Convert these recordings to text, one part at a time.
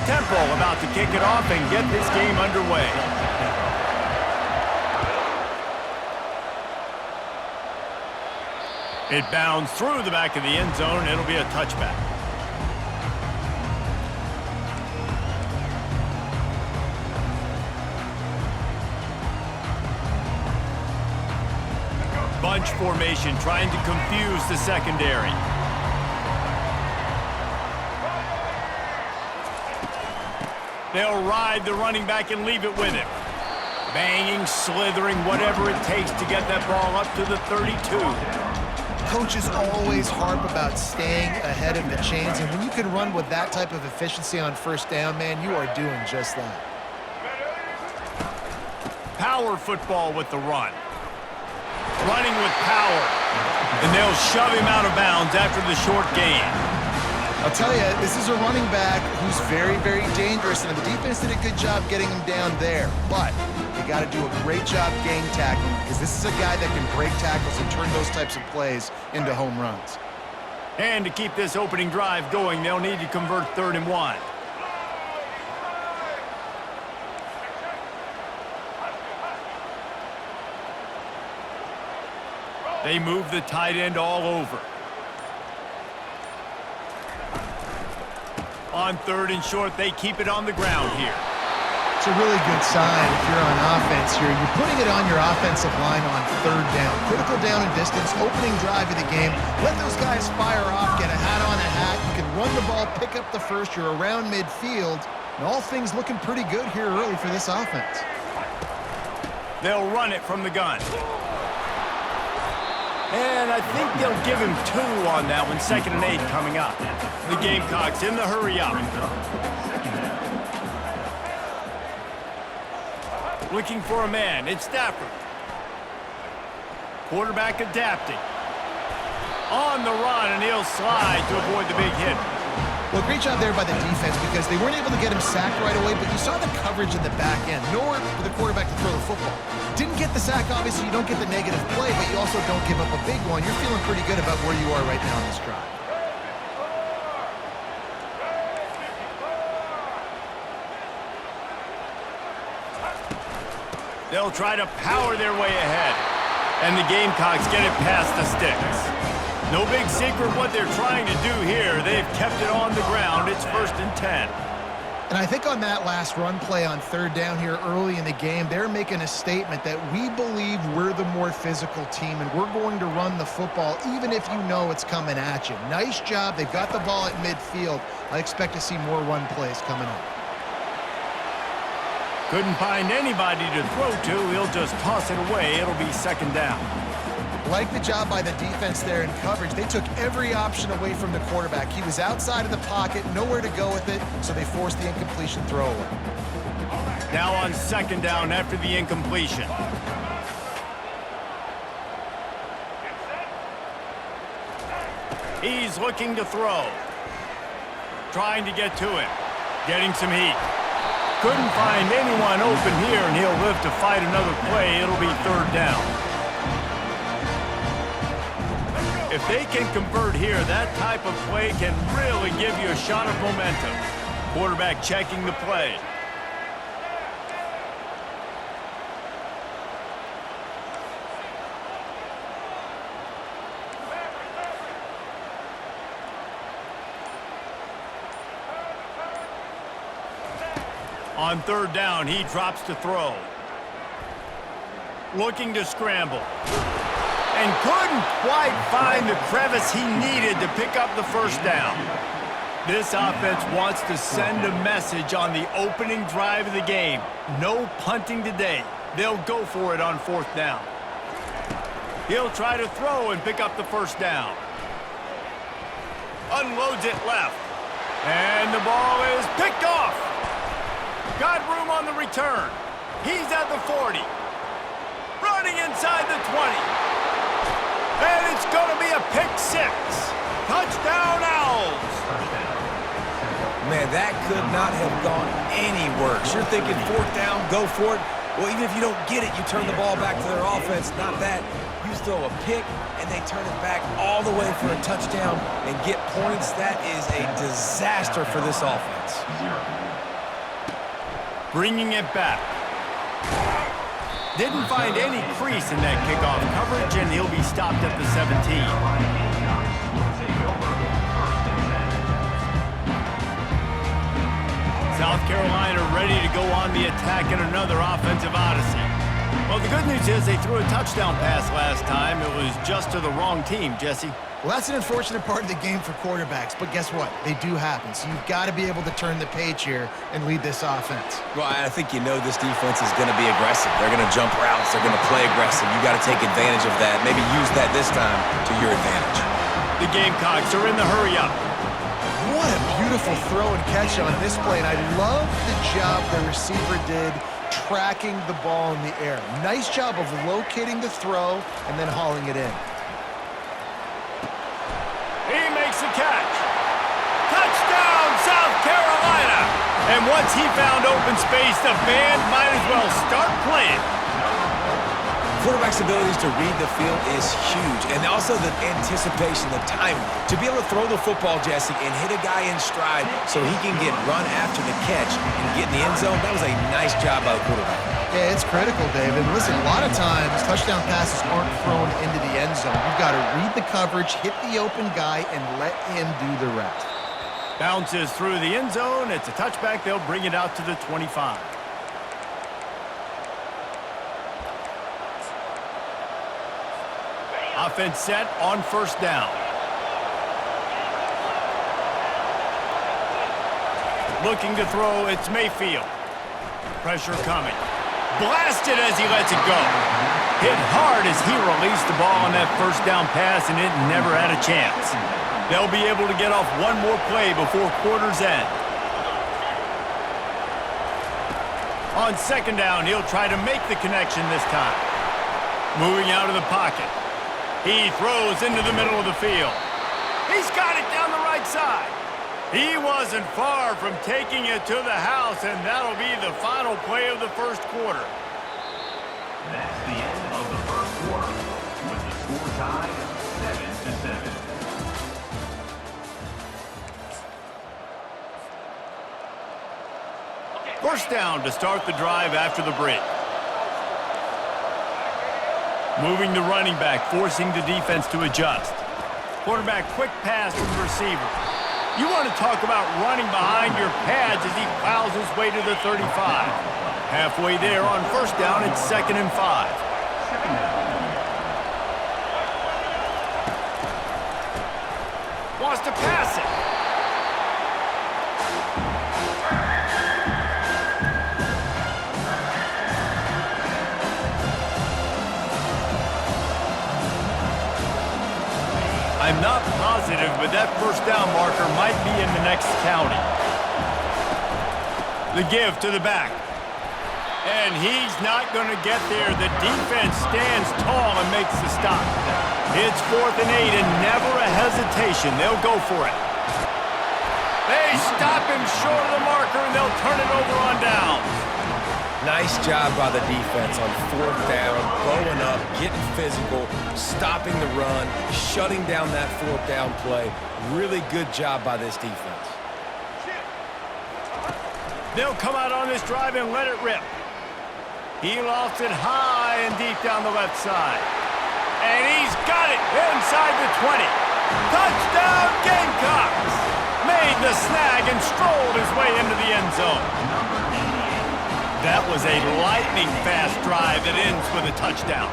tempo, about to kick it off and get this game underway. It bounds through the back of the end zone. It'll be a touchback. Bunch formation trying to confuse the secondary. They'll ride the running back and leave it with him. Banging, slithering, whatever it takes to get that ball up to the 32. Coaches always harp about staying ahead of the chains, and when you can run with that type of efficiency on first down, man, you are doing just that. Power football with the run. Running with power. And they'll shove him out of bounds after the short gain. I'll tell you, this is a running back who's very, very dangerous, and the defense did a good job getting him down there. But you got to do a great job game tackling, because this is a guy that can break tackles and turn those types of plays into home runs. And to keep this opening drive going, they'll need to convert 3rd and 1. They move the tight end all over. On 3rd and short, they keep it on the ground here. It's a really good sign if you're on offense here. You're putting it on your offensive line on 3rd down. Critical down and distance, opening drive of the game. Let those guys fire off, get a hat on a hat. You can run the ball, pick up the first. You're around midfield. And all things looking pretty good here early for this offense. They'll run it from the gun. And I think they'll give him 2 on that one. 2nd and 8 coming up. The Gamecocks in the hurry up. Looking for a man. It's Stafford. Quarterback adapting. On the run, and he'll slide to avoid the big hit. Well, great job there by the defense, because they weren't able to get him sacked right away, but you saw the coverage in the back end. Nowhere for the quarterback to throw the football. Didn't get the sack, obviously. You don't get the negative play, but you also don't give up a big one. You're feeling pretty good about where you are right now in this drive. They'll try to power their way ahead. And the Gamecocks get it past the sticks. No big secret what they're trying to do here. They've kept it on the ground. It's 1st and 10. And I think on that last run play on 3rd down here early in the game, they're making a statement that we believe we're the more physical team, and we're going to run the football even if you know it's coming at you. Nice job. They've got the ball at midfield. I expect to see more run plays coming up. Couldn't find anybody to throw to. He'll just toss it away. It'll be 2nd down. Like the job by the defense there in coverage. They took every option away from the quarterback. He was outside of the pocket, nowhere to go with it, so they forced the incompletion throwaway. Now on 2nd down after the incompletion. He's looking to throw. Trying to get to him. Getting some heat. Couldn't find anyone open here, and he'll live to fight another play. It'll be 3rd down. If they can convert here, that type of play can really give you a shot of momentum. Quarterback checking the play. On 3rd down, he drops to throw. Looking to scramble. And couldn't quite find the crevice he needed to pick up the 1st down. This offense wants to send a message on the opening drive of the game. No punting today. They'll go for it on 4th down. He'll try to throw and pick up the 1st down. Unloads it left. And the ball is picked off. Got room on the return. He's at the 40. Running inside the 20. And it's going to be a pick 6. Touchdown, Owls. Man, that could not have gone any worse. You're thinking 4th down, go for it. Well, even if you don't get it, you turn the ball back to their offense. Not that. You throw a pick, and they turn it back all the way for a touchdown and get points. That is a disaster for this offense. Bringing it back. Didn't find any crease in that kickoff coverage, and he'll be stopped at the 17. South Carolina ready to go on the attack in another offensive odyssey. Well, the good news is they threw a touchdown pass last time. It was just to the wrong team, Jesse. Well, that's an unfortunate part of the game for quarterbacks, but guess what? They do happen. So you've got to be able to turn the page here and lead this offense. Well, I think you know this defense is going to be aggressive. They're going to jump routes. They're going to play aggressive. You got to take advantage of that. Maybe use that this time to your advantage. The Gamecocks are in the hurry-up. What a beautiful throw and catch on this play, and I love the job the receiver did tracking the ball in the air. Nice job of locating the throw and then hauling it in. He makes the catch. Touchdown, South Carolina! And once he found open space, the band might as well start playing. Quarterback's abilities to read the field is huge, and also the anticipation, the timing. To be able to throw the football, Jesse, and hit a guy in stride so he can get run after the catch and get in the end zone, that was a nice job by the quarterback. Yeah, it's critical, David. Listen, a lot of times touchdown passes aren't thrown into the end zone. You've got to read the coverage, hit the open guy, and let him do the rest. Bounces through the end zone. It's a touchback. They'll bring it out to the 25. Offense set on first down. Looking to throw, it's Mayfield. Pressure coming. Blasted as he lets it go. Hit hard as he released the ball on that first down pass, and it never had a chance. They'll be able to get off one more play before quarter's end. On second down, he'll try to make the connection this time. Moving out of the pocket. He throws into the middle of the field. He's got it down the right side. He wasn't far from taking it to the house, and that'll be the final play of the first quarter. That's the end of the first quarter, with the score tied 7-7. First down to start the drive after the break. Moving the running back, forcing the defense to adjust. Quarterback quick pass to the receiver. You want to talk about running behind your pads as he plows his way to the 35. Halfway there on first down, it's 2nd and 5. Wants to pass it. I'm not positive, but that first down marker might be in the next county. The give to the back. And he's not going to get there. The defense stands tall and makes the stop. It's 4th and 8 and never a hesitation. They'll go for it. They stop him short of the marker, and they'll turn it over on downs. Nice job by the defense on 4th down, going up, getting physical, stopping the run, shutting down that 4th down play. Really good job by this defense. They'll come out on this drive and let it rip. He lofts it high and deep down the left side. And he's got it inside the 20. Touchdown, Gamecocks! Made the snag and strolled his way into the end zone. That was a lightning-fast drive that ends with a touchdown.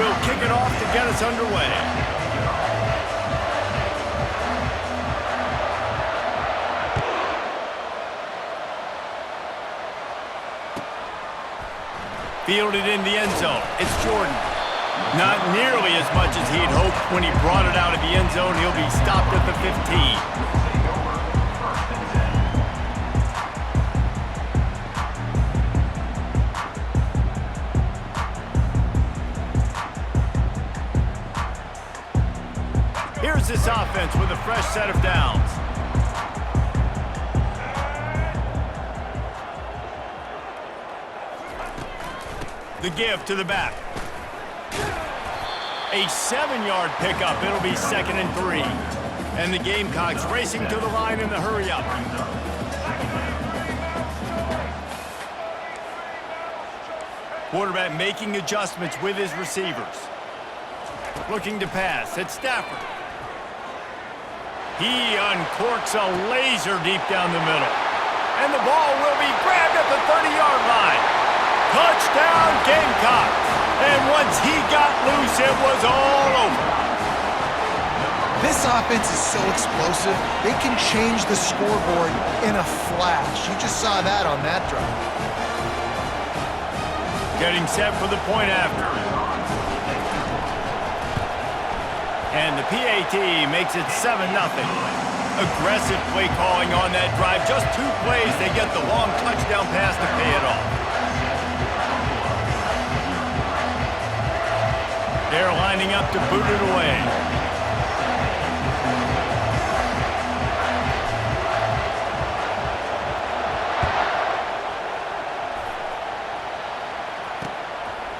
will kick it off to get us underway. Fielded in the end zone. It's Jordan. Not nearly as much as he'd hoped when he brought it out of the end zone. He'll be stopped at the 15. Here's this offense with a fresh set of downs. The give to the back. A 7-yard pickup. It'll be 2nd and 3. And the Gamecocks racing to the line in the hurry-up. Quarterback making adjustments with his receivers. Looking to pass. It's Stafford. He uncorks a laser deep down the middle. And the ball will be grabbed at the 30-yard line. Touchdown, Gamecocks. And once he got loose, it was all over. This offense is so explosive, they can change the scoreboard in a flash. You just saw that on that drive. Getting set for the point after. And the PAT makes it 7-0. Aggressive play calling on that drive. Just 2 plays, they get the long touchdown pass to pay it off. They're lining up to boot it away.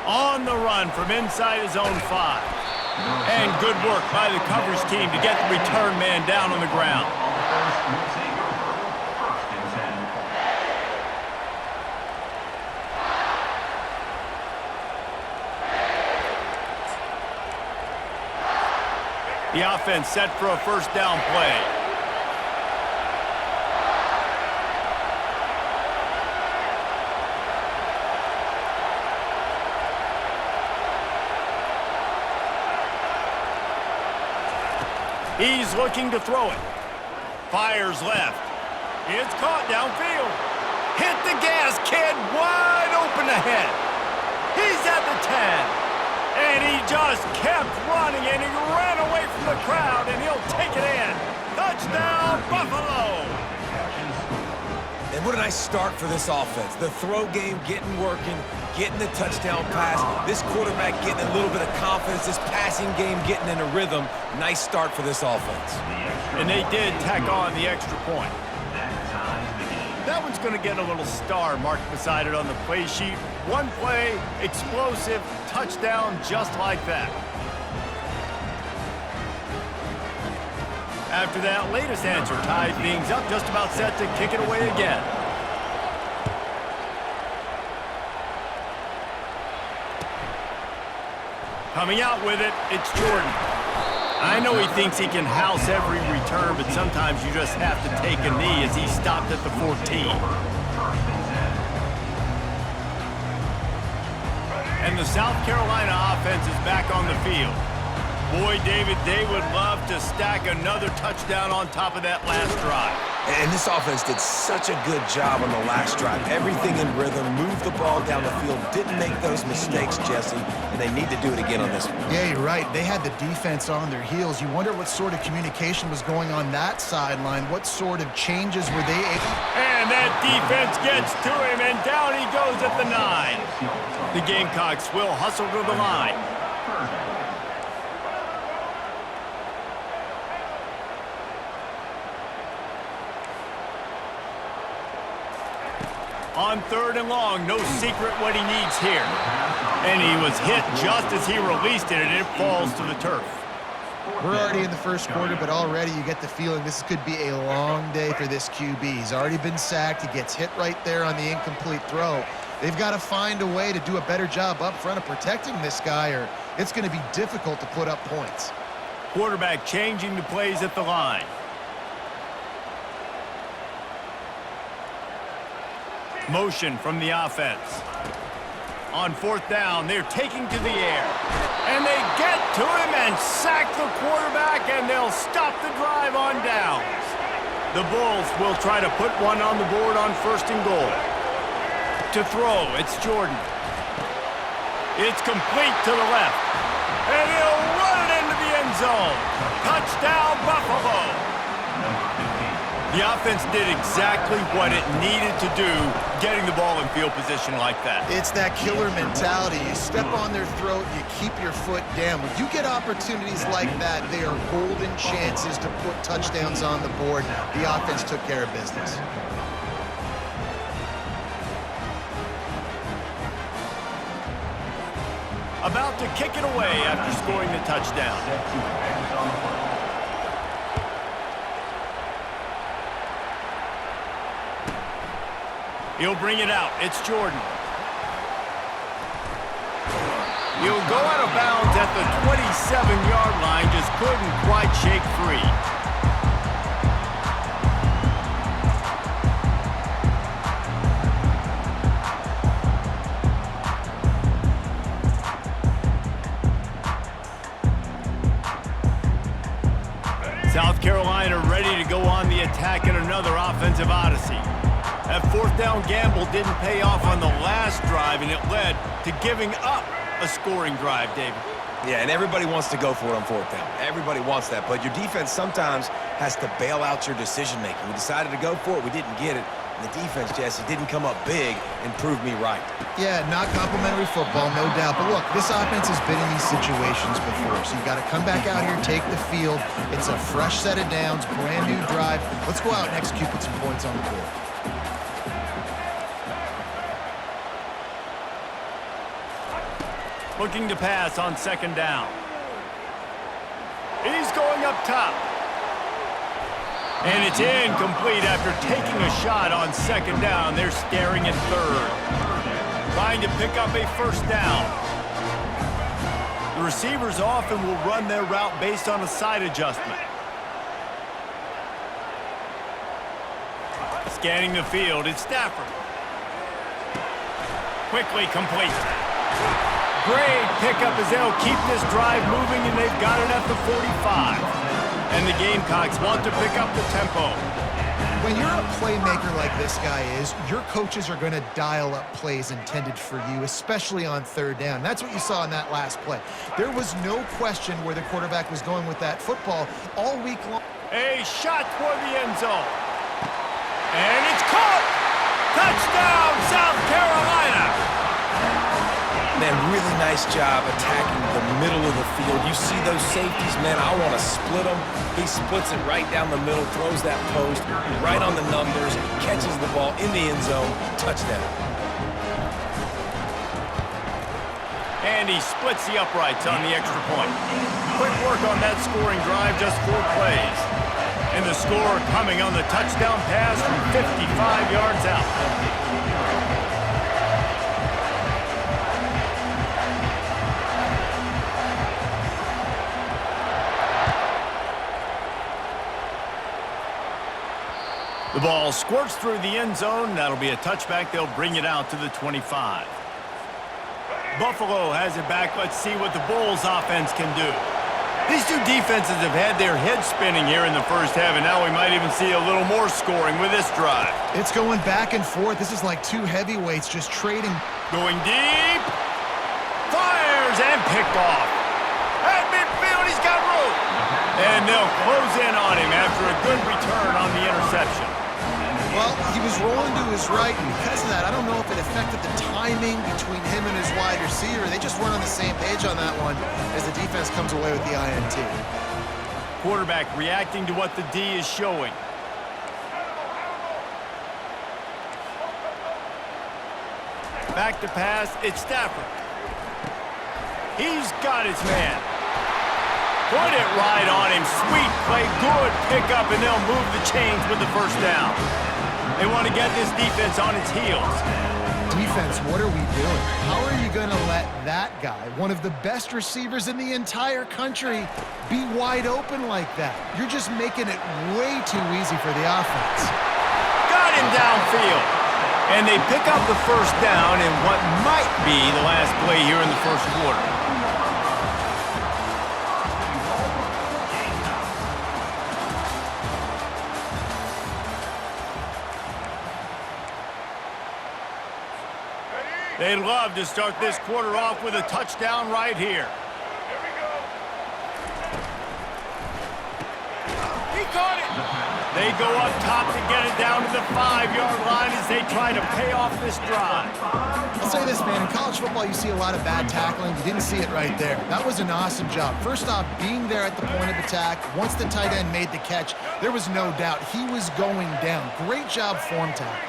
On the run from inside his own 5. And good work by the coverage team to get the return man down on the ground. The offense set for a first down play. He's looking to throw it. Fires left. It's caught downfield. Hit the gas, kid. Wide open ahead. He's at the 10. And he just kept running, and he ran away from the crowd, and he'll take it in. Touchdown, Buffalo! And what a nice start for this offense. The throw game getting working, getting the touchdown pass. This quarterback getting a little bit of confidence. This passing game getting in a rhythm. Nice start for this offense. And they did tack on the extra point. That one's going to get a little star marked beside it on the play sheet. One play, explosive, touchdown, just like that. After that latest answer tied things up, just about set to kick it away again. Coming out with it, it's Jordan. I know he thinks he can house every return, but sometimes you just have to take a knee as he stopped at the 14. And the South Carolina offense is back on the field. Boy, David, they would love to stack another touchdown on top of that last drive. And this offense did such a good job on the last drive. Everything in rhythm, moved the ball down the field, didn't make those mistakes, Jesse, and they need to do it again on this one. Yeah, you're right. They had the defense on their heels. You wonder what sort of communication was going on that sideline. What sort of changes were they able? And that defense gets to him, and down he goes at the 9. The Gamecocks will hustle to the line. On 3rd and long, no secret what he needs here. And he was hit just as he released it, and it falls to the turf. We're already in the first quarter, but already you get the feeling this could be a long day for this QB. He's already been sacked. He gets hit right there on the incomplete throw. They've got to find a way to do a better job up front of protecting this guy, or it's going to be difficult to put up points. Quarterback changing the plays at the line. Motion from the offense. On 4th down, they're taking to the air. And they get to him and sack the quarterback, and they'll stop the drive on downs. The Bulls will try to put one on the board on 1st and goal. To throw, it's Jordan. It's complete to the left. And he'll run it into the end zone. Touchdown, Buffalo. The offense did exactly what it needed to do, getting the ball in field position like that. It's that killer mentality. You step on their throat, you keep your foot down. When you get opportunities like that, they are golden chances to put touchdowns on the board. The offense took care of business. About to kick it away after scoring the touchdown. He'll bring it out. It's Jordan. He'll go out of bounds at the 27-yard line. Just couldn't quite shake free. South Carolina ready to go on the attack in another offensive odyssey. That 4th down gamble didn't pay off on the last drive, and it led to giving up a scoring drive, David. Yeah, and everybody wants to go for it on 4th down. Everybody wants that, but your defense sometimes has to bail out your decision-making. We decided to go for it. We didn't get it. And the defense, Jesse, didn't come up big and prove me right. Yeah, not complimentary football, no doubt. But look, this offense has been in these situations before, so you got to come back out here, take the field. It's a fresh set of downs, brand new drive. Let's go out and execute with some points on the board. Looking to pass on 2nd down. He's going up top. And it's incomplete after taking a shot on 2nd down. They're staring at 3rd. Trying to pick up a 1st down. The receivers often will run their route based on a side adjustment. Scanning the field, it's Stafford. Quickly complete. Great pickup as they'll keep this drive moving, and they've got it at the 45. And the Gamecocks want to pick up the tempo. When you're a playmaker like this guy is, your coaches are going to dial up plays intended for you, especially on 3rd down. That's what you saw in that last play. There was no question where the quarterback was going with that football all week long. A shot toward the end zone. And it's caught! Touchdown, South Carolina! Man, really nice job attacking the middle of the field. You see those safeties, man, I want to split them. He splits it right down the middle, throws that post, right on the numbers, catches the ball in the end zone, touchdown. And he splits the uprights on the extra point. Quick work on that scoring drive, just 4 plays. And the score coming on the touchdown pass from 55 yards out. The ball squirts through the end zone. That'll be a touchback. They'll bring it out to the 25. Buffalo has it back. Let's see what the Bulls offense can do. These two defenses have had their heads spinning here in the first half, and now we might even see a little more scoring with this drive. It's going back and forth. This is like two heavyweights just trading. Going deep. Fires and picked off. At midfield, he's got room. And they'll close in on him after a good return on the interception. Well, he was rolling to his right, and because of that, I don't know if it affected the timing between him and his wide receiver. They just weren't on the same page on that one as the defense comes away with the INT. Quarterback reacting to what the D is showing. Back to pass, it's Stafford. He's got his man. Put it right on him. Sweet play, good pickup, and they'll move the chains with the 1st down. They want to get this defense on its heels. Defense, what are we doing? How are you going to let that guy, one of the best receivers in the entire country, be wide open like that? You're just making it way too easy for the offense. Got him downfield. And they pick up the first down in what might be the last play here in the first quarter. They'd love to start this quarter off with a touchdown right here. He caught it. They go up top to get it down to the 5-yard line as they try to pay off this drive. I'll say this, man. In college football, you see a lot of bad tackling. You didn't see it right there. That was an awesome job. First off, being there at the point of attack. Once the tight end made the catch, there was no doubt he was going down. Great job form tackle.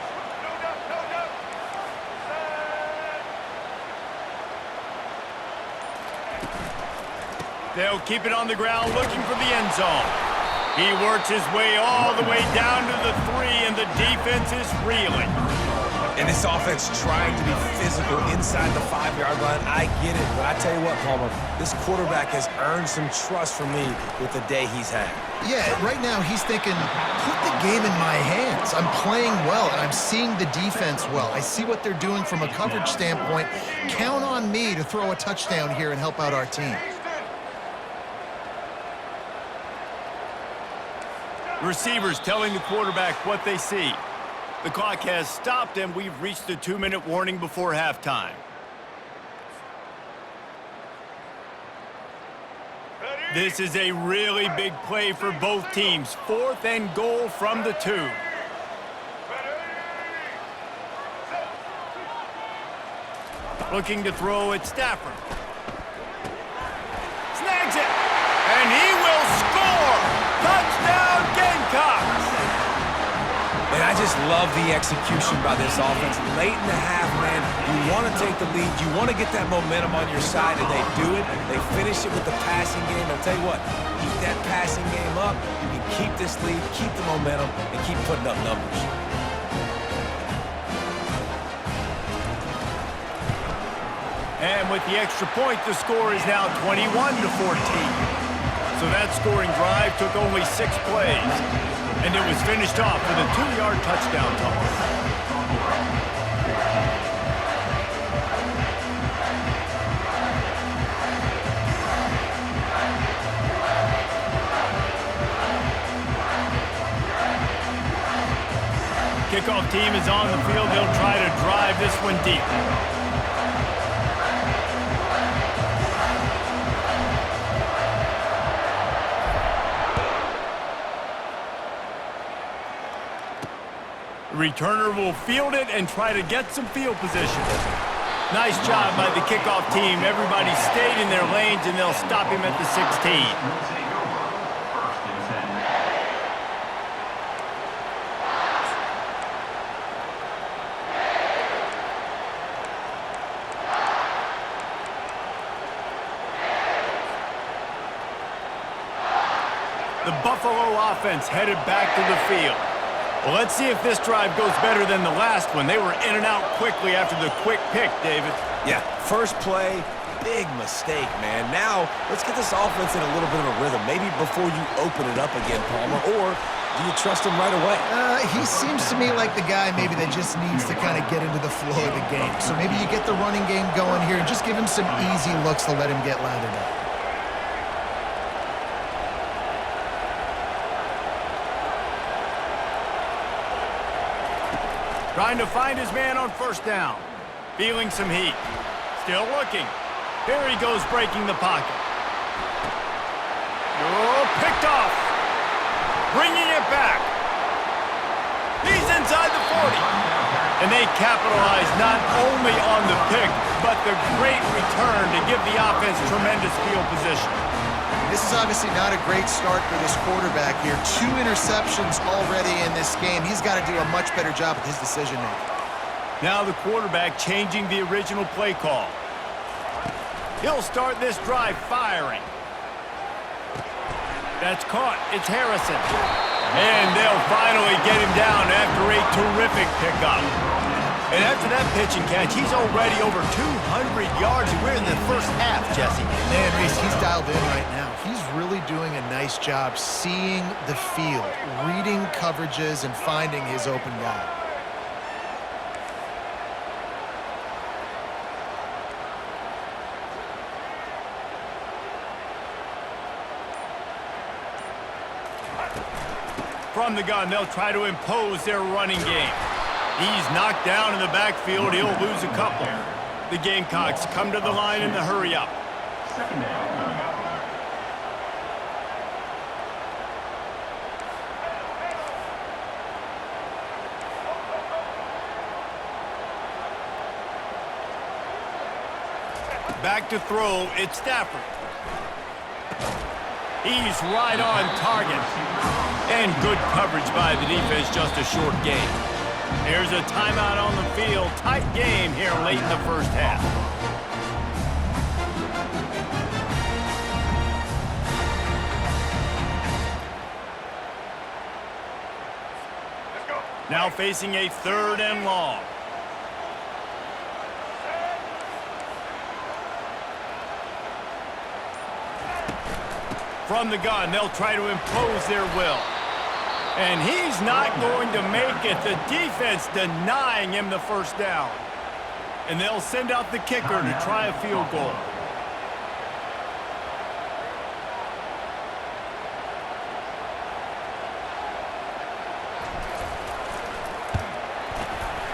They'll keep it on the ground looking for the end zone. He works his way all the way down to the 3, and the defense is reeling. And this offense trying to be physical inside the 5-yard line. I get it, but I tell you what, Palmer, this quarterback has earned some trust from me with the day he's had. Yeah, right now he's thinking, put the game in my hands. I'm playing well, and I'm seeing the defense well. I see what they're doing from a coverage standpoint. Count on me to throw a touchdown here and help out our team. Receivers telling the quarterback what they see. The clock has stopped, and we've reached the 2-minute warning before halftime. This is a really big play for both teams. 4th and goal from the 2. Looking to throw at Stafford. Snags it, and he will score! Touchdown, Gamecocks! And I just love the execution by this offense. Late in the half, man, you want to take the lead. You want to get that momentum on your side, and they do it. They finish it with the passing game. I'll tell you what, keep that passing game up. You can keep this lead, keep the momentum, and keep putting up numbers. And with the extra point, the score is now 21-14. So that scoring drive took only 6 plays. And it was finished off with a 2-yard touchdown toss. Kickoff team is on the field. They'll try to drive this one deep. Returner will field it and try to get some field position. Nice job by the kickoff team. Everybody stayed in their lanes, and they'll stop him at the 16. The Buffalo offense headed back to the field. Well, let's see if this drive goes better than the last one. They were in and out quickly after the quick pick, David. Yeah, first play, big mistake, man. Now, let's get this offense in a little bit of a rhythm. Maybe before you open it up again, Palmer, or do you trust him right away? He seems to me like the guy maybe that just needs to kind of get into the flow of the game. So maybe you get the running game going here and just give him some easy looks to let him get lathered up. Trying to find his man on first down. Feeling some heat. Still looking. Here he goes breaking the pocket. Oh, picked off. Bringing it back. He's inside the 40. And they capitalize not only on the pick, but the great return to give the offense tremendous field position. This is obviously not a great start for this quarterback here. 2 interceptions already in this game. He's got to do a much better job with his decision-making. Now the quarterback changing the original play call. He'll start this drive firing. That's caught. It's Harrison. And they'll finally get him down after a terrific pickup. And after that pitch and catch, he's already over 200 yards. We're in the first half, Jesse. Man, Reese, he's dialed in right now. He's really doing a nice job seeing the field, reading coverages, and finding his open guy. From the gun, they'll try to impose their running game. He's knocked down in the backfield. He'll lose a couple. The Gamecocks come to the line in the hurry-up. Second down coming up. Back to throw, it's Stafford. He's right on target. And good coverage by the defense, just a short gain. There's a timeout on the field. Tight game here late in the first half. Now facing a 3rd and long. From the gun, they'll try to impose their will. And he's not going to make it. The defense denying him the first down. And they'll send out the kicker to try a field goal.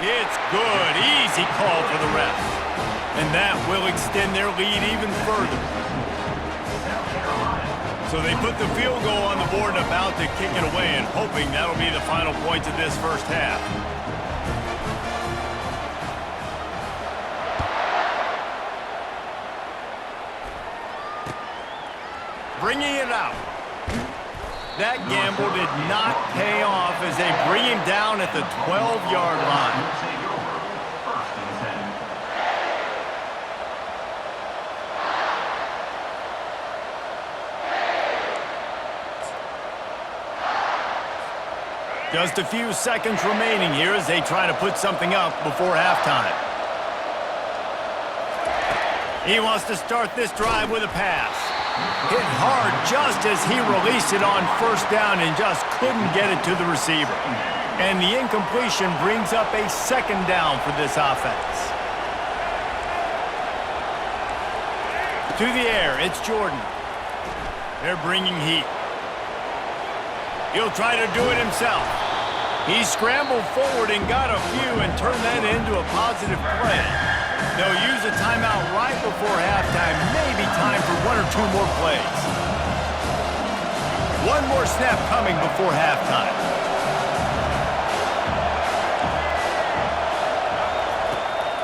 It's good. Easy call for the refs. And that will extend their lead even further. So they put the field goal on the board and about to kick it away, and hoping that'll be the final points of this first half. Bringing it out. That gamble did not pay off as they bring him down at the 12-yard line. Take over. First and 10. Just a few seconds remaining here as they try to put something up before halftime. He wants to start this drive with a pass. Hit hard just as he released it on first down and just couldn't get it to the receiver. And the incompletion brings up a 2nd down for this offense. To the air, it's Jordan. They're bringing heat. He'll try to do it himself. He scrambled forward and got a few and turned that into a positive play. They'll use a timeout right before halftime. Maybe time for 1 or 2 more plays. One more snap coming before halftime.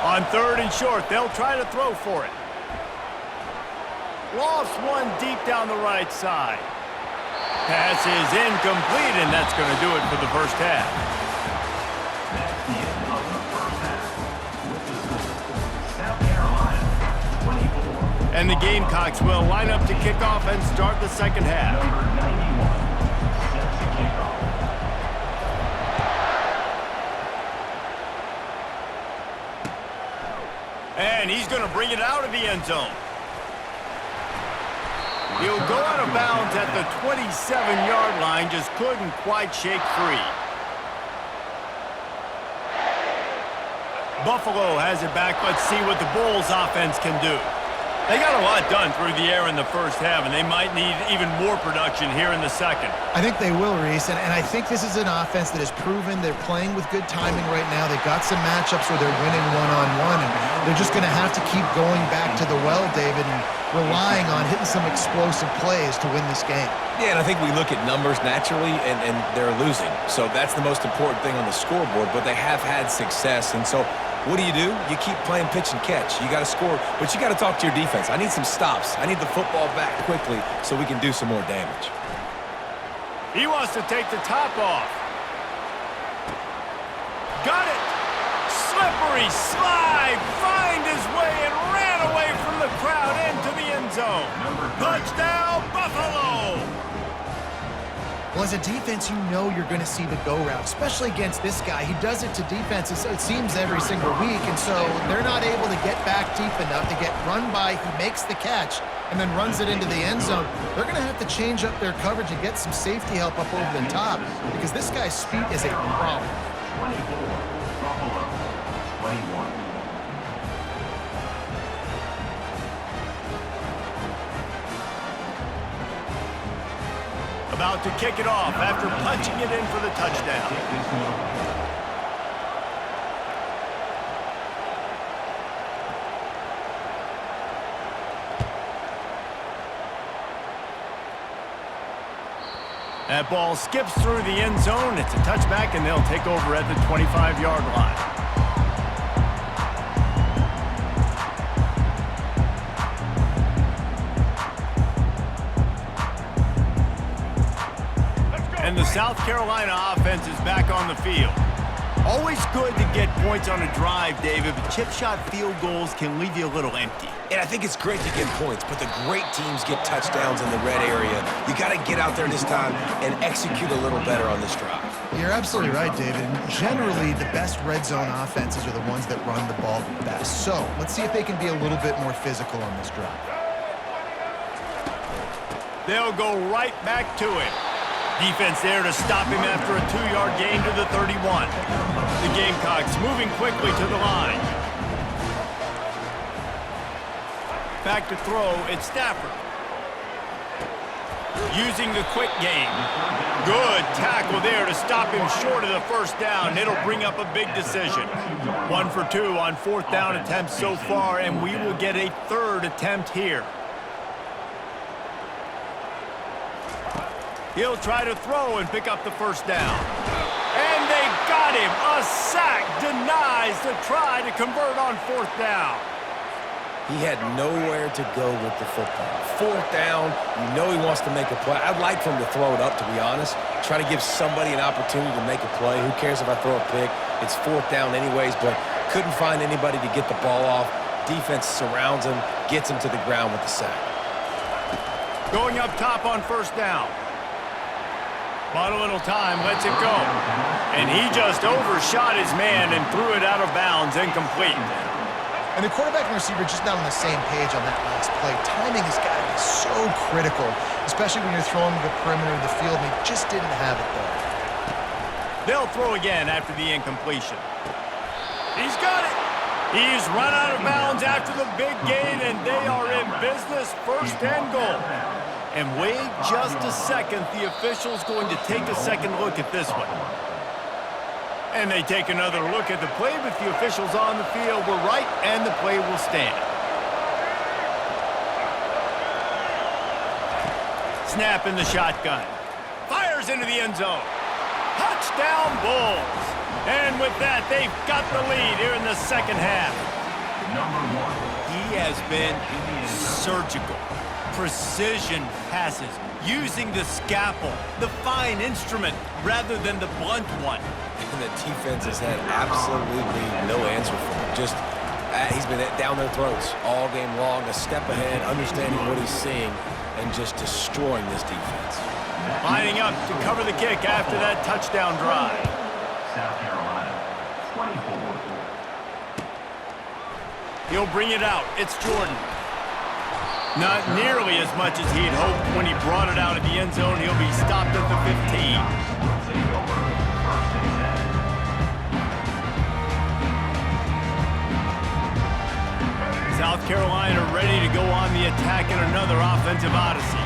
On 3rd and short, they'll try to throw for it. Lost one deep down the right side. Pass is incomplete, and that's going to do it for the first half. That's the end of the first half. With the score, South Carolina 24. And the Gamecocks will line up to kick off and start the second half. Number 91 set to kick off. And he's going to bring it out of the end zone. He'll go out of bounds at the 27-yard line, just couldn't quite shake free. Buffalo has it back. Let's see what the Bulls offense can do. They got a lot done through the air in the first half, and they might need even more production here in the second. I think they will, Reese, and I think this is an offense that has proven they're playing with good timing right now. They've got some matchups where they're winning one-on-one, and they're just going to have to keep going back to the well, David, and relying on hitting some explosive plays to win this game. Yeah, and I think we look at numbers naturally, and they're losing. So that's the most important thing on the scoreboard, but they have had success. And so what do? You keep playing pitch and catch. You got to score, but you got to talk to your defense. I need some stops. I need the football back quickly so we can do some more damage. He wants to take the top off. Got it! Slippery slide, find his way and ran away from the crowd into the end zone. Touchdown, Buffalo! Well, as a defense, you know you're going to see the go route, especially against this guy. He does it to defenses, it seems, every single week, and so they're not able to get back deep enough to get run by. He makes the catch and then runs it into the end zone. They're going to have to change up their coverage and get some safety help up over the top because this guy's speed is a problem. 24, Buffalo, 21. about to kick it off after punching it in for the touchdown. That ball skips through the end zone. It's a touchback, and they'll take over at the 25-yard line. And the South Carolina offense is back on the field. Always good to get points on a drive, David, but chip shot field goals can leave you a little empty. And I think it's great to get points, but the great teams get touchdowns in the red area. You got to get out there this time and execute a little better on this drive. You're absolutely right, David. Generally, the best red zone offenses are the ones that run the ball the best. So let's see if they can be a little bit more physical on this drive. They'll go right back to it. Defense there to stop him after a 2-yard gain to the 31. The Gamecocks moving quickly to the line. Back to throw, it's Stafford. Using the quick game. Good tackle there to stop him short of the first down. It'll bring up a big decision. 1 for 2 on 4th down attempts so far, and we will get a 3rd attempt here. He'll try to throw and pick up the first down. And they got him. A sack denies the try to convert on 4th down. He had nowhere to go with the football. 4th down, you know he wants to make a play. I'd like for him to throw it up, to be honest. Try to give somebody an opportunity to make a play. Who cares if I throw a pick? It's 4th down anyways, but couldn't find anybody to get the ball off. Defense surrounds him, gets him to the ground with the sack. Going up top on 1st down. Bought a little time, lets it go. And he just overshot his man and threw it out of bounds, incomplete. And the quarterback and receiver just not on the same page on that last play. Timing has got to be so critical, especially when you're throwing to the perimeter of the field, and he just didn't have it there. They'll throw again after the incompletion. He's got it. He's run out of bounds after the big gain, and they are in business, 1st and goal. And wait just a second, the official's going to take a second look at this one. And they take another look at the play, but the officials on the field were right, and the play will stand. Snap in the shotgun. Fires into the end zone. Touchdown Bulls. And with that, they've got the lead here in the second half. He has been surgical. Precision passes, using the scalpel, the fine instrument, rather than the blunt one. And the defense has had absolutely no answer for him. Just, he's been down their throats all game long, a step ahead, understanding what he's seeing, and just destroying this defense. Lining up to cover the kick after that touchdown drive. South Carolina, 24. He'll bring it out. It's Jordan. Not nearly as much as he'd hoped when he brought it out of the end zone. He'll be stopped at the 15. South Carolina ready to go on the attack in another offensive odyssey.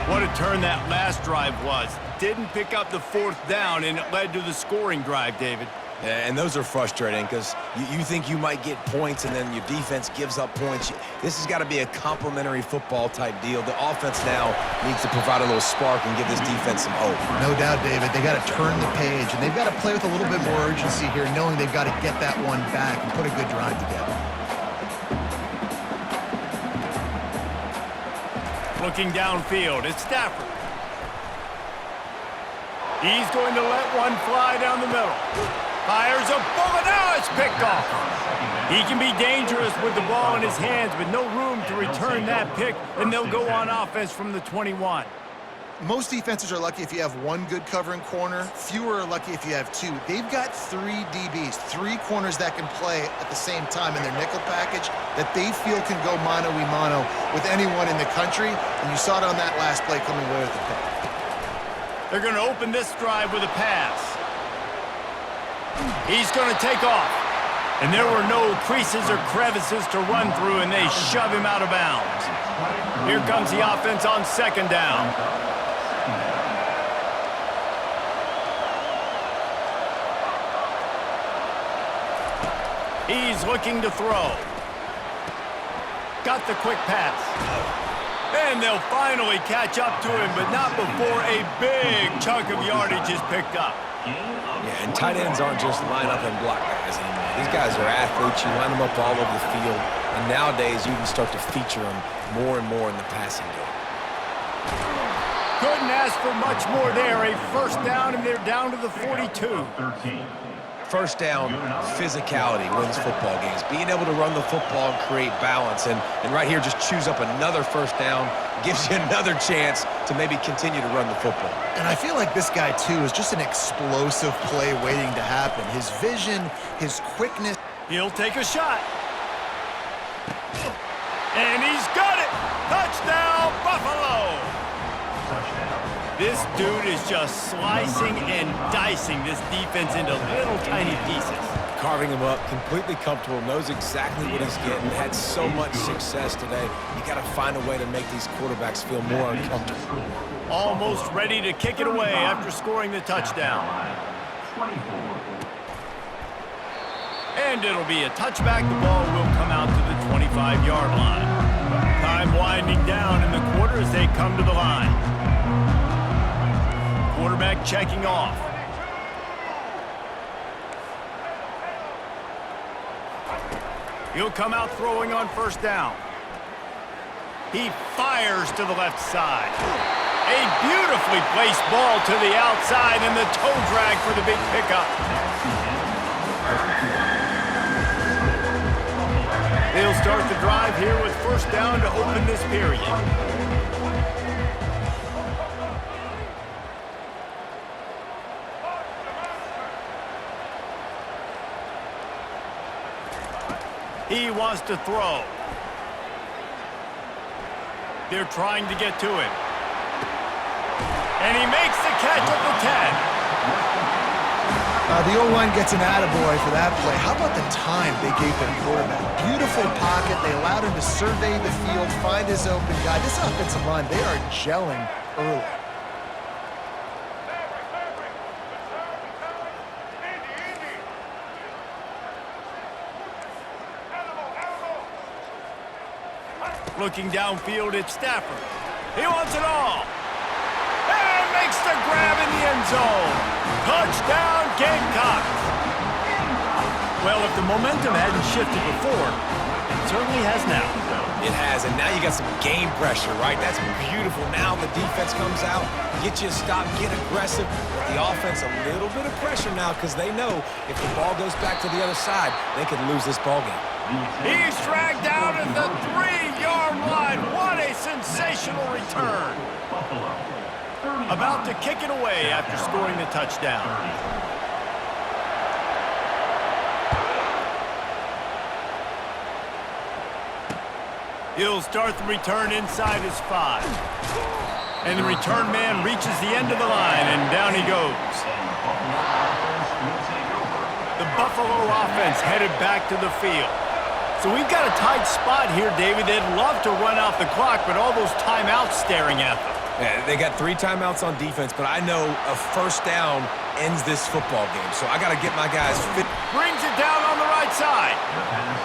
What a turn that last drive was. Didn't pick up the 4th down, and it led to the scoring drive, David. Yeah, and those are frustrating because you think you might get points and then your defense gives up points. This has got to be a complementary football type deal. The offense now needs to provide a little spark and give this defense some hope. No doubt, David. They got to turn the page, and they've got to play with a little bit more urgency here, knowing they've got to get that one back and put a good drive together. Looking downfield, it's Stafford. He's going to let one fly down the middle. Fires a bullet. Now it's picked off. He can be dangerous with the ball in his hands, but no room to return that pick, and they'll go on offense from the 21. Most defenses are lucky if you have one good covering corner. Fewer are lucky if you have 2. They've got 3 DBs, 3 corners that can play at the same time in their nickel package that they feel can go mano-a-mano with anyone in the country, and you saw it on that last play coming away with the pick. They're going to open this drive with a pass. He's going to take off. And there were no creases or crevices to run through, and they shove him out of bounds. Here comes the offense on 2nd down. He's looking to throw. Got the quick pass. And they'll finally catch up to him, but not before a big chunk of yardage is picked up. Yeah, and tight ends aren't just line up and block guys anymore. These guys are athletes. You line them up all over the field. And nowadays, you can start to feature them more and more in the passing game. Couldn't ask for much more there. A first down, and they're down to the 42. First down, physicality wins football games. Being able to run the football and create balance. And right here, just choose up another first down, gives you another chance to maybe continue to run the football. And I feel like this guy, too, is just an explosive play waiting to happen. His vision, his quickness. He'll take a shot. And he's got it! Touchdown, Buffalo! This dude is just slicing and dicing this defense into little tiny pieces. Carving him up, completely comfortable, knows exactly what he's getting, had so much success today. You got to find a way to make these quarterbacks feel more uncomfortable. Almost ready to kick it away after scoring the touchdown. And it'll be a touchback. The ball will come out to the 25-yard line. Time winding down in the quarter as they come to the line. Quarterback checking off. He'll come out throwing on first down. He fires to the left side. A beautifully placed ball to the outside and the toe drag for the big pickup. They'll start the drive here with first down to open this period. He wants to throw. They're trying to get to him. And he makes the catch at the 10. The O-line gets an attaboy for that play. How about the time they gave their quarterback? Beautiful pocket. They allowed him to survey the field, find his open guy. This offensive line, they are gelling early. Looking downfield at Stafford. He wants it all. And makes the grab in the end zone. Touchdown, Gamecocks. Well, if the momentum hadn't shifted before, it certainly has now. It has, and now you got some game pressure, right? That's beautiful. Now the defense comes out, get you a stop, get aggressive. But the offense, a little bit of pressure now because they know if the ball goes back to the other side, they could lose this ball game. He's dragged down at the 3-yard line. What a sensational return. About to kick it away after scoring the touchdown. He'll start the return inside his 5. And the return man reaches the end of the line, and down he goes. The Buffalo offense headed back to the field. So we've got a tight spot here, David. They'd love to run out the clock, but all those timeouts staring at them. Yeah, they got 3 timeouts on defense, but I know a first down ends this football game. So I got to get my guys fit. Brings it down on the right side.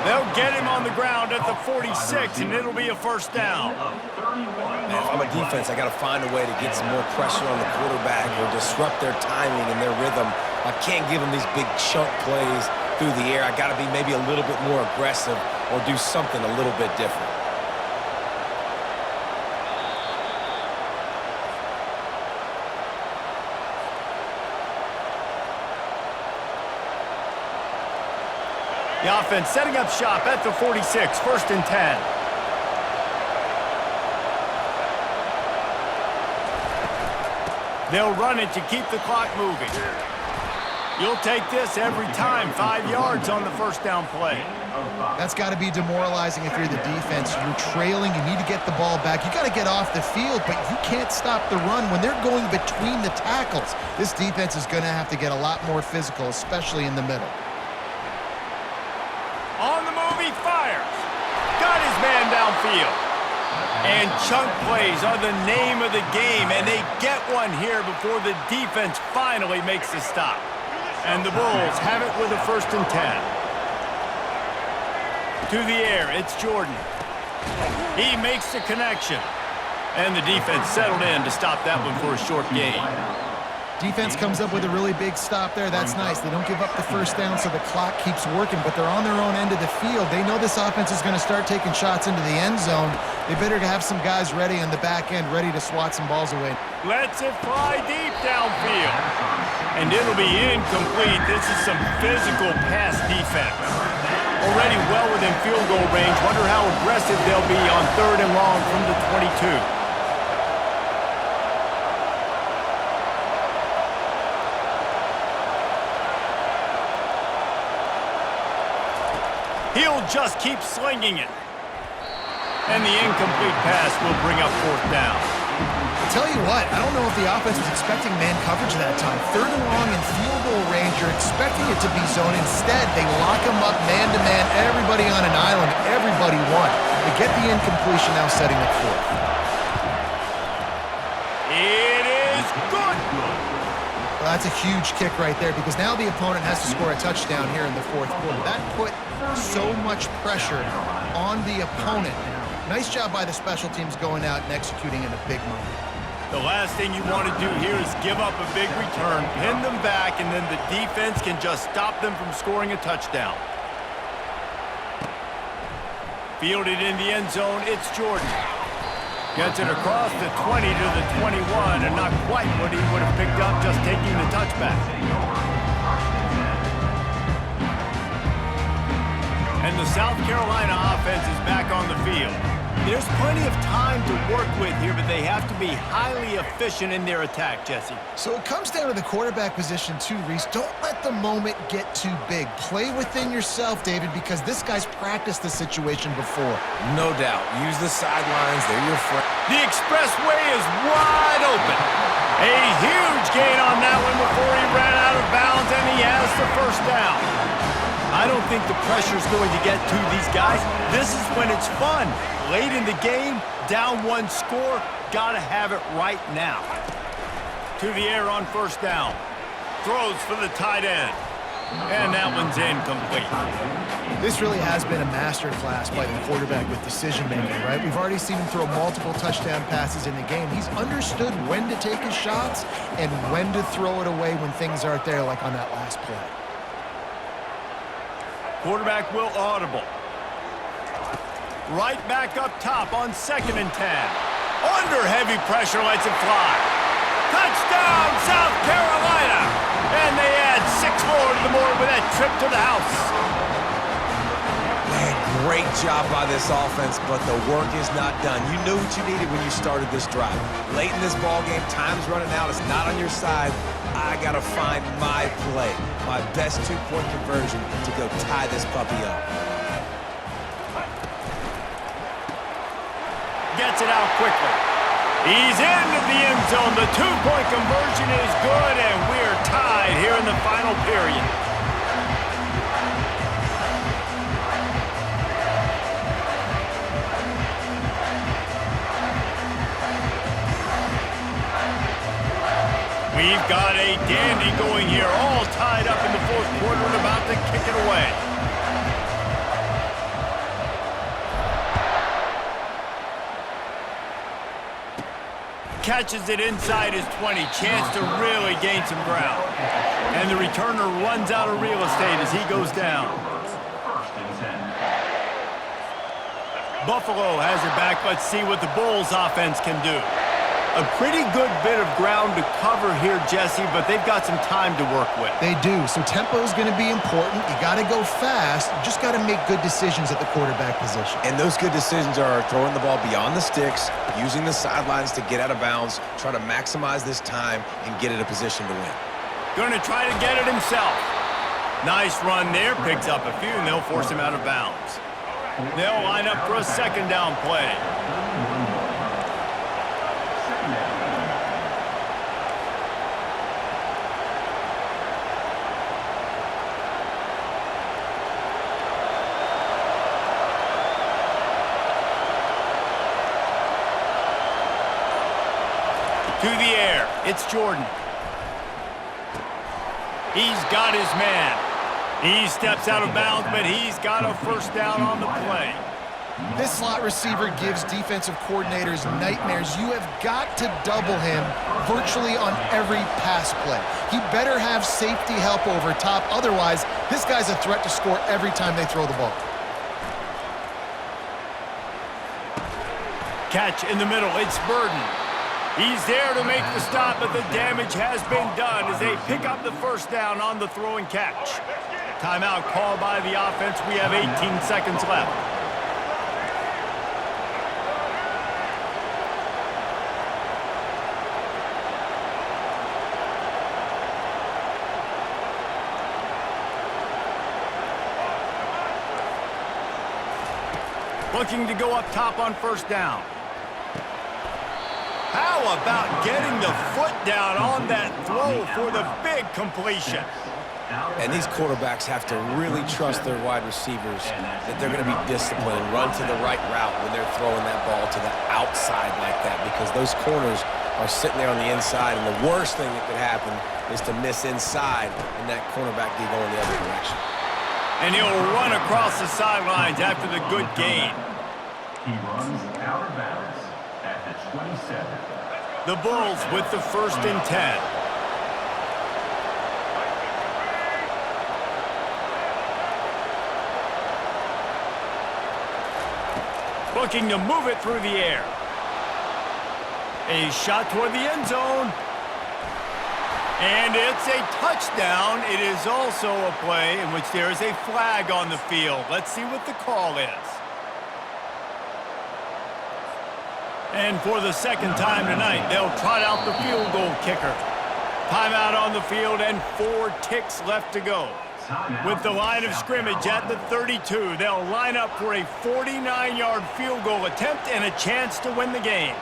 They'll get him on the ground at the 46, and it'll be a first down. Man, if I'm a defense, I got to find a way to get some more pressure on the quarterback or disrupt their timing and their rhythm. I can't give them these big chunk plays through the air. I got to be maybe a little bit more aggressive or do something a little bit different. The offense setting up shop at the 46, first and 10. They'll run it to keep the clock moving. You'll take this every time. 5 yards on the first down play. That's got to be demoralizing if you're the defense. You're trailing. You need to get the ball back. You got to get off the field, but you can't stop the run when they're going between the tackles. This defense is going to have to get a lot more physical, especially in the middle. On the move, he fires. Got his man downfield. And chunk plays are the name of the game, and they get one here before the defense finally makes the stop. And the Bulls have it with a first and 10. To the air, it's Jordan. He makes the connection. And the defense settled in to stop that one for a short gain. Defense comes up with a really big stop there. That's nice. They don't give up the first down, so the clock keeps working, but they're on their own end of the field. They know this offense is going to start taking shots into the end zone. They better have some guys ready on the back end, ready to swat some balls away. Lets it fly deep downfield. And it'll be incomplete. This is some physical pass defense. Already well within field goal range. Wonder how aggressive they'll be on 3rd and long from the 22. He'll just keep slinging it. And the incomplete pass will bring up 4th down. I'll tell you what, I don't know if the offense was expecting man coverage that time. 3rd and long in field goal range, you're expecting it to be zone. Instead, they lock him up man-to-man, everybody on an island, everybody won. They get the incompletion, now setting up 4th. It is good. Well, that's a huge kick right there because now the opponent has to score a touchdown here in the 4th quarter. That put so much pressure on the opponent. Nice job by the special teams going out and executing in a big moment. The last thing you want to do here is give up a big return, pin them back, and then the defense can just stop them from scoring a touchdown. Fielded in the end zone, it's Jordan. Gets it across the 20 to the 21, and not quite what he would have picked up just taking the touchback. And the South Carolina offense is back on the field. There's plenty of time to work with here, but they have to be highly efficient in their attack, Jesse. So it comes down to the quarterback position too, Reese. Don't let the moment get too big. Play within yourself, David, because this guy's practiced this situation before. No doubt. Use the sidelines. They're your friend. The expressway is wide open. A huge gain on that one before he ran out of bounds, and he has the 1st down. I don't think the pressure's going to get to these guys. This is when it's fun. Late in the game, down 1 score, gotta have it right now. To the air on 1st down. Throws for the tight end. And that one's incomplete. This really has been a masterclass by the quarterback with decision-making, right? We've already seen him throw multiple touchdown passes in the game. He's understood when to take his shots and when to throw it away when things aren't there, like on that last play. Quarterback will audible. Right back up top on 2nd and 10. Under heavy pressure, lets it fly. Touchdown, South Carolina! And they add 6 more to the board with that trip to the house. Man, great job by this offense, but the work is not done. You knew what you needed when you started this drive. Late in this ball game, time's running out. It's not on your side. I got to find my play, my best 2-point conversion to go tie this puppy up. Gets it out quickly. He's into the end zone. The 2-point conversion is good, and we're tied here in the final period. We've got a dandy going here, all tied up in the 4th quarter and about to kick it away. Catches it inside his 20, chance to really gain some ground. And the returner runs out of real estate as he goes down. Buffalo has it back. Let's see what the Bulls offense can do. A pretty good bit of ground to cover here, Jesse, but they've got some time to work with. They do, so tempo is going to be important. You got to go fast. You just got to make good decisions at the quarterback position. And those good decisions are throwing the ball beyond the sticks, using the sidelines to get out of bounds, try to maximize this time and get in a position to win. Going to try to get it himself. Nice run there, picks up a few, and they'll force him out of bounds. They'll line up for a 2nd down play. To the air, it's Jordan. He's got his man. He steps out of bounds, but he's got a first down on the play. This slot receiver gives defensive coordinators nightmares. You have got to double him virtually on every pass play. He better have safety help over top. Otherwise, this guy's a threat to score every time they throw the ball. Catch in the middle. It's Burden. He's there to make the stop, but the damage has been done as they pick up the first down on the throw and catch. Timeout called by the offense. We have 18 seconds left. Looking to go up top on first down. How about getting the foot down on that throw for the big completion? And these quarterbacks have to really trust their wide receivers that they're going to be disciplined and run to the right route when they're throwing that ball to the outside like that, because those corners are sitting there on the inside, and the worst thing that could happen is to miss inside and that cornerback be going the other direction. And he'll run across the sidelines after the good gain. He runs out of bounds at the 27. The Bulls with the 1st and 10. Looking to move it through the air. A shot toward the end zone. And it's a touchdown. It is also a play in which there is a flag on the field. Let's see what the call is. And for the second time tonight, they'll trot out the field goal kicker. Timeout on the field and 4 ticks left to go. With the line of scrimmage at the 32, they'll line up for a 49-yard field goal attempt and a chance to win the game.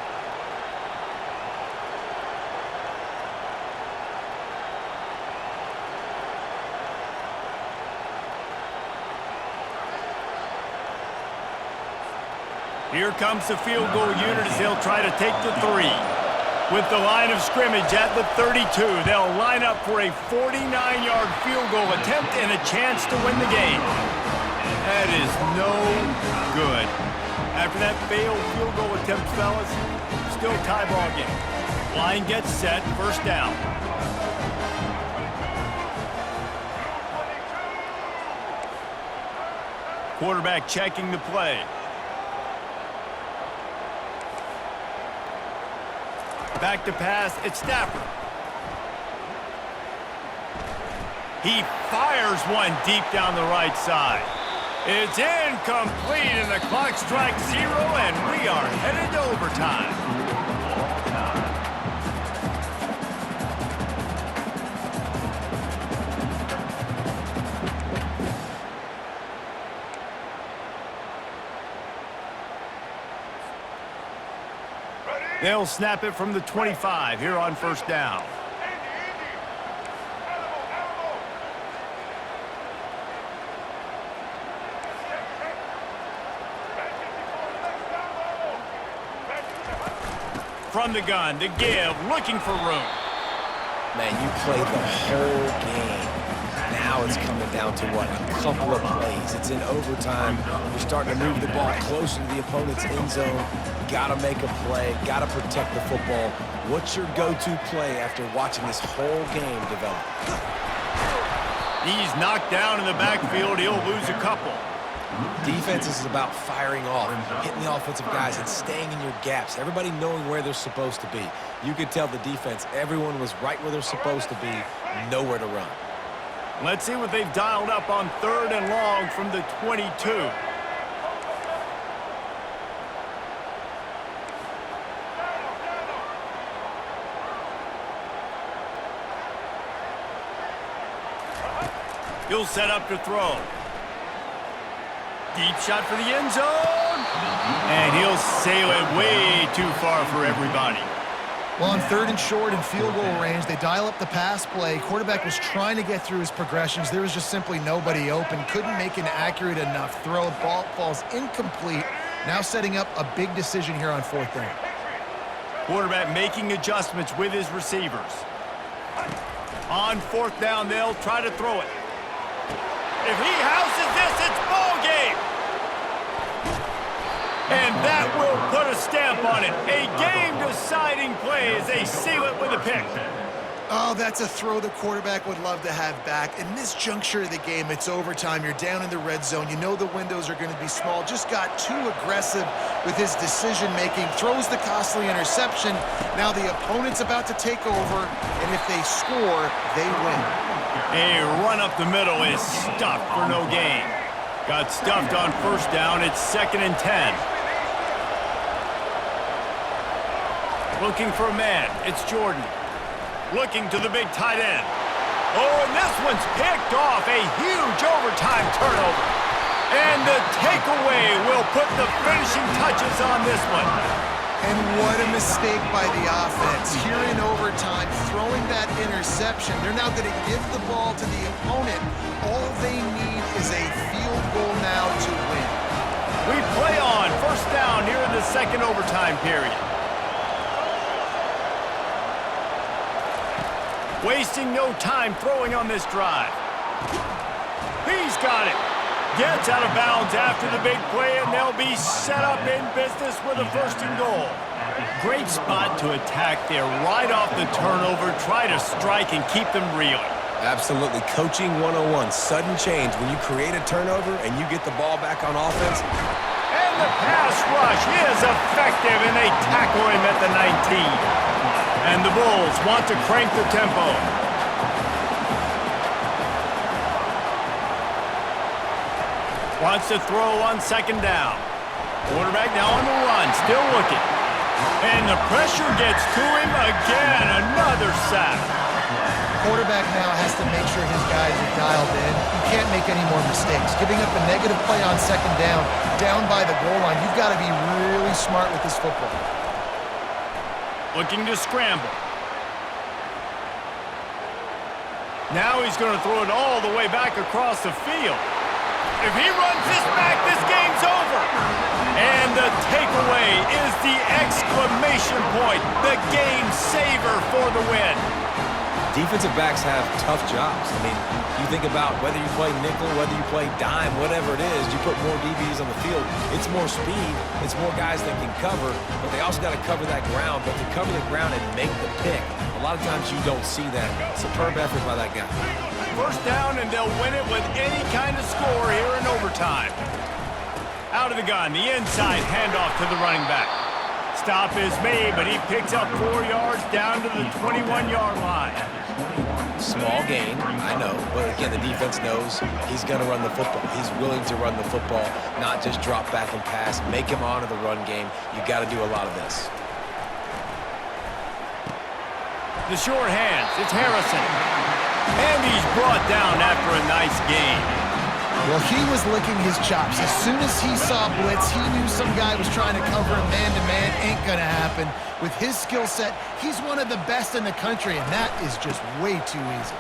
Here comes the field goal unit as they'll try to take the 3. With the line of scrimmage at the 32, they'll line up for a 49-yard field goal attempt and a chance to win the game. That is no good. After that failed field goal attempt, fellas, still tie ball game. Line gets set, first down. Quarterback checking the play. Back to pass, it's Stafford. He fires one deep down the right side. It's incomplete, and the clock strikes 0, and we are headed to overtime. They'll snap it from the 25 here on first down. From the gun, to give, looking for room. Man, you played the whole game. Now it's coming down to what? A couple of plays. It's in overtime. You're starting to move the ball closer to the opponent's end zone. Got to make a play. Got to protect the football. What's your go-to play after watching this whole game develop? He's knocked down in the backfield. He'll lose a couple. Defense is about firing off, hitting the offensive guys, and staying in your gaps. Everybody knowing where they're supposed to be. You could tell the defense, everyone was right where they're supposed to be, nowhere to run. Let's see what they've dialed up on 3rd and long from the 22. He'll set up to throw. Deep shot for the end zone. And he'll sail it way too far for everybody. Well, on 3rd and short and field goal range, they dial up the pass play. Quarterback was trying to get through his progressions. There was just simply nobody open. Couldn't make an accurate enough throw. Ball falls incomplete. Now setting up a big decision here on 4th down. Quarterback making adjustments with his receivers. On 4th down, they'll try to throw it. If he houses this, it's ball game. And that will put a stamp on it. A game-deciding play as they seal it with a pick. Oh, that's a throw the quarterback would love to have back. In this juncture of the game, it's overtime. You're down in the red zone. You know the windows are going to be small. Just got too aggressive with his decision-making. Throws the costly interception. Now the opponent's about to take over, and if they score, they win. A run up the middle is stuffed for no gain. Got stuffed on first down. It's 2nd and 10. Looking for a man. It's Jordan. Looking to the big tight end. Oh, and this one's picked off. A huge overtime turnover. And the takeaway will put the finishing touches on this one. And what a mistake by the offense. Here in overtime, throwing that interception. They're now going to give the ball to the opponent. All they need is a field goal now to win. We play on. First down here in the second overtime period. Wasting no time throwing on this drive. He's got it. Gets out of bounds after the big play, and they'll be set up in business with a 1st and goal. Great spot to attack there right off the turnover. Try to strike and keep them reeling. Absolutely. Coaching 101. Sudden change. When you create a turnover and you get the ball back on offense. And the pass rush is effective, and they tackle him at the 19. And the Bulls want to crank the tempo. Wants to throw on 2nd down. Quarterback now on the run, still looking. And the pressure gets to him again, another sack. Quarterback now has to make sure his guys are dialed in. You can't make any more mistakes. Giving up a negative play on 2nd down by the goal line. You've got to be really smart with this football. Looking to scramble. Now he's going to throw it all the way back across the field. If he runs this back, this game's over. And the takeaway is the exclamation point, the game saver for the win. Defensive backs have tough jobs. I mean, you think about whether you play nickel, whether you play dime, whatever it is, you put more DBs on the field. It's more speed. It's more guys that can cover, but they also got to cover that ground. But to cover the ground and make the pick, a lot of times you don't see that. Superb effort by that guy. First down, and they'll win it with any kind of score here in overtime. Out of the gun, the inside handoff to the running back. Stop is made, but he picks up 4 yards down to the 21-yard line. Small gain, I know, but again, the defense knows he's going to run the football. He's willing to run the football, not just drop back and pass, make him honor the run game. You got to do a lot of this. The short hands, it's Harrison. And he's brought down after a nice gain. Well, he was licking his chops. As soon as he saw blitz, he knew some guy was trying to cover him man-to-man. Ain't gonna happen. With his skill set, he's one of the best in the country, and that is just way too easy.